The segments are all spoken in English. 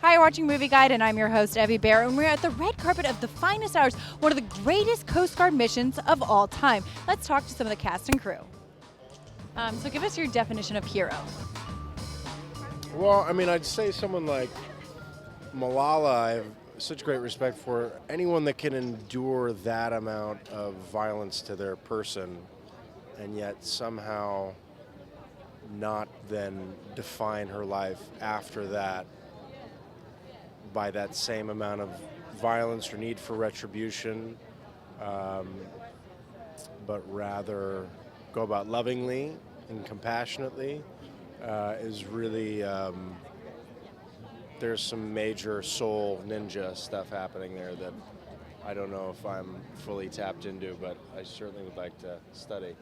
Hi, you're watching Movie Guide, and I'm your host, Evie Bear, and we're at the red carpet of the finest hours, one of the greatest Coast Guard missions of all time. Let's talk to some of the cast and crew. So give us your definition of hero. Well, I mean, I'd say someone like Malala, I have such great respect for. Anyone that can endure that amount of violence to their person and yet somehow not then define her life after that by that same amount of violence or need for retribution, but rather go about lovingly and compassionately, is really, there's some major soul ninja stuff happening there that I don't know if I'm fully tapped into, but I certainly would like to study.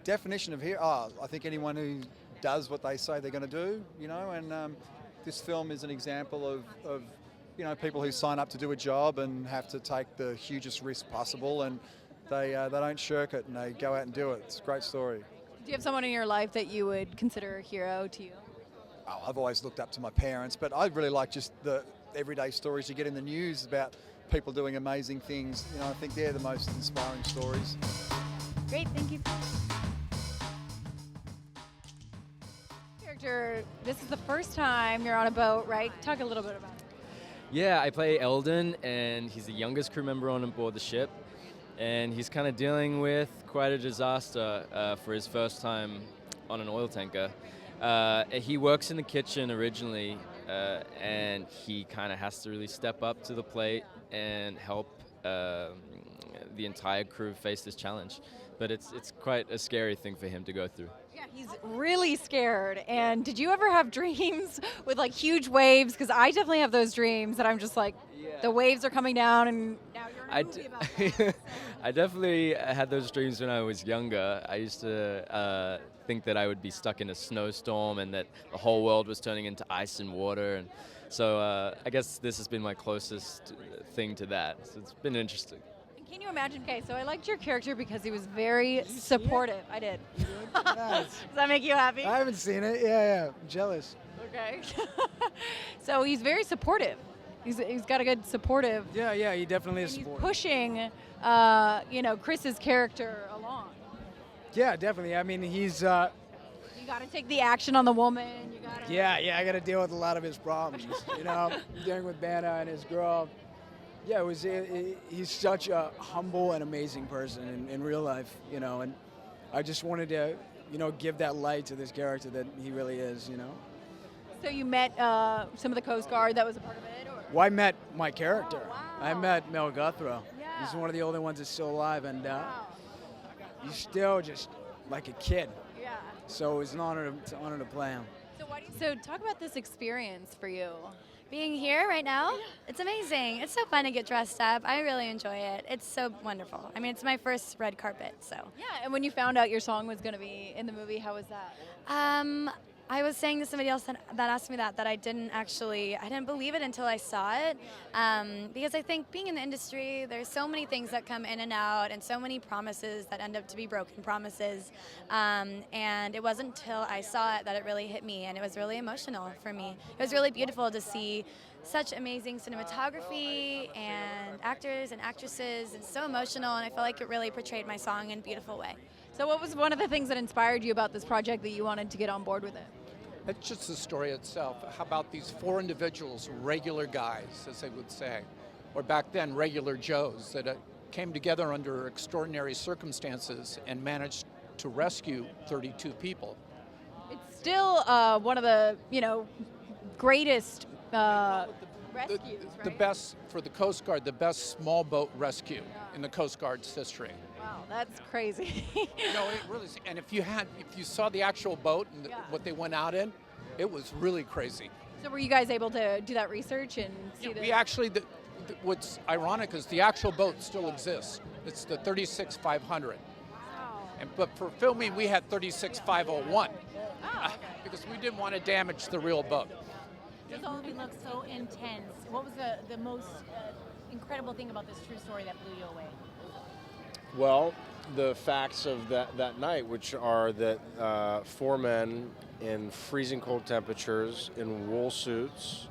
Definition of hero, I think anyone who does what they say they're going to do, and this film is an example of people who sign up to do a job and have to take the hugest risk possible, and they don't shirk it and they go out and do it. It's a great story. Do you have someone in your life that you would consider a hero to you? Oh, I've always looked up to my parents, but I really like just the everyday stories you get in the news about people doing amazing things. I think they're the most inspiring stories. Great, thank you. Character, this is the first time you're on a boat, right? Talk a little bit about it. Yeah, I play Eldon, and he's the youngest crew member on board the ship, and he's kind of dealing with quite a disaster for his first time on an oil tanker. He works in the kitchen originally, and he kind of has to really step up to the plate and help the entire crew face this challenge. But it's quite a scary thing for him to go through. Yeah, he's really scared. And did you ever have dreams with like huge waves? Because I definitely have those dreams that I'm just like, the waves are coming down, and now you're in a movie about that. I definitely had those dreams when I was younger. I used to think that I would be stuck in a snowstorm and that the whole world was turning into ice and water. And so I guess this has been my closest thing to that. So it's been interesting. Can you imagine? Okay, so I liked your character because he was very supportive. I did. Nice. Does that make you happy? I haven't seen it. Yeah. I'm jealous. Okay. So he's very supportive. He's got a good supportive. Yeah, he definitely is And he's supportive. pushing, Chris's character along. Yeah, definitely. I mean, he's, You got to take the action on the woman. You got to. yeah, I got to deal with a lot of his problems, dealing with Banna and his girl. Yeah, he's such a humble and amazing person in real life, and I just wanted to, give that light to this character that he really is, So you met some of the Coast Guard that was a part of it? Or? Well, I met my character. Oh, wow. I met Mel Guthrow. Yeah. He's one of the only ones that's still alive, and Wow. he's still just like a kid. Yeah. So it was an honor to play him. So talk about this experience for you. Being here right now, it's amazing. It's so fun to get dressed up. I really enjoy it. It's so wonderful. I mean, it's my first red carpet, so. Yeah, and when you found out your song was going to be in the movie, how was that? I was saying to somebody else that asked me that I didn't believe it until I saw it. Because I think being in the industry, there's so many things that come in and out and so many promises that end up to be broken promises. And it wasn't until I saw it that it really hit me, and it was really emotional for me. It was really beautiful to see such amazing cinematography and actors and actresses, and so emotional, and I felt like it really portrayed my song in a beautiful way. So what was one of the things that inspired you about this project that you wanted to get on board with it? It's just the story itself. How about these four individuals, regular guys, as they would say, or back then, regular Joes, that came together under extraordinary circumstances and managed to rescue 32 people. It's still one of the, greatest rescues, right? The best, for the Coast Guard, the best small boat rescue in the Coast Guard's history. Wow, that's crazy. No, it really is. And if you saw the actual boat and what they went out in, it was really crazy. So were you guys able to do that research and see We actually, what's ironic is the actual boat still exists. It's the 36-500. Wow. But for filming, we had 36-501 Oh, okay. because we didn't want to damage the real boat. This movie looks so intense. What was the most incredible thing about this true story that blew you away? Well, the facts of that night, which are that 4 men in freezing cold temperatures in wool suits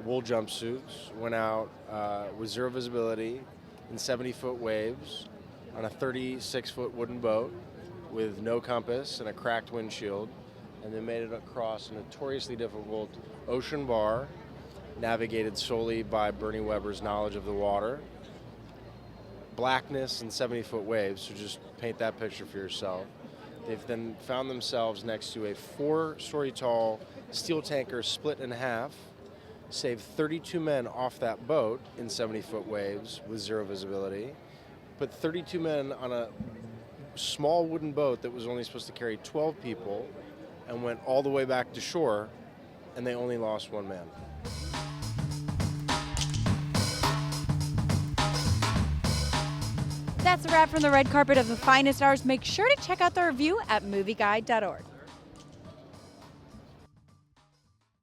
wool jumpsuits, went out with zero visibility in 70-foot waves on a 36-foot wooden boat with no compass and a cracked windshield, and then made it across a notoriously difficult ocean bar, navigated solely by Bernie Weber's knowledge of the water. Blackness and 70-foot waves, so just paint that picture for yourself. They've then found themselves next to a 4-story tall steel tanker split in half, saved 32 men off that boat in 70-foot waves with zero visibility, put 32 men on a small wooden boat that was only supposed to carry 12 people, and went all the way back to shore, and they only lost 1 man. That's a wrap from the red carpet of the finest hours. Make sure to check out the review at movieguide.org.